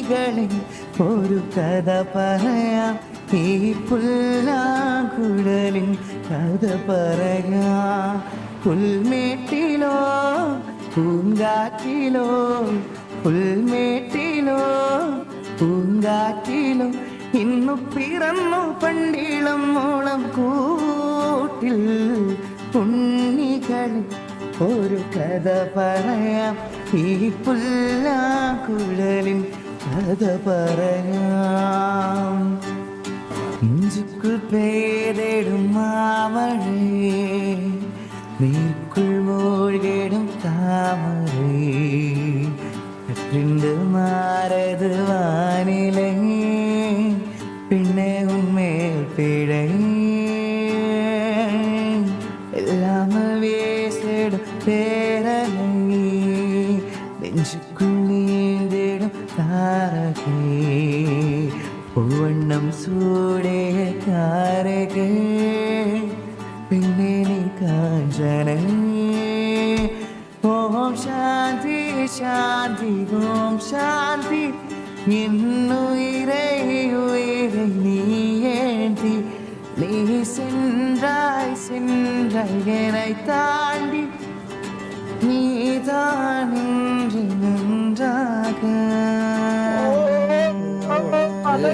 ഉണ്ണികളിൽ ഒരു കഥ പറയാം, ഈ പുല്ലാങ്കുഴലിൻ കഥ പറയാം. പുൽമേട്ടിലോ പൂങ്കാറ്റിലോ, പുൽമേട്ടിലോ പൂങ്കാറ്റിലോ, ഇന്നു പിറന്നു പണ്ടിളം മോളം കൂട്ടിൽ. ഉണ്ണികളിൽ ഒരു കഥ പറയാം, ഈ പുല്ലാങ്കുഴലിൻ കഥ പറയാം. ഇഞ്ചുക്കുൾ പെയ്തിടും മാമഴേ, നീക്കുൾ മൂழ்കിടും താമരേ, കട്ടിണ്ട് മാറത് വാനിലേ, പിന്നെ ഉന്മേൽ പിഴേ, എല്ലാം വീസിടും പേരലേ, നെഞ്ചുക്കുൾ നീന്തിടും താരകേ, പൂവണ്ണം സൂടിയ താരകേ, പിന്നെ നീ കാഞ്ചനേ. ഓം ശാന്തി ശാന്തി ഓം ശാന്തി, என்னுயிரை உயிரை நீ ஏந்தி, நீ சென்றாய் சென்றாய் என்னை தாண்டி, நீதான் இன்று நன்றாக. അത്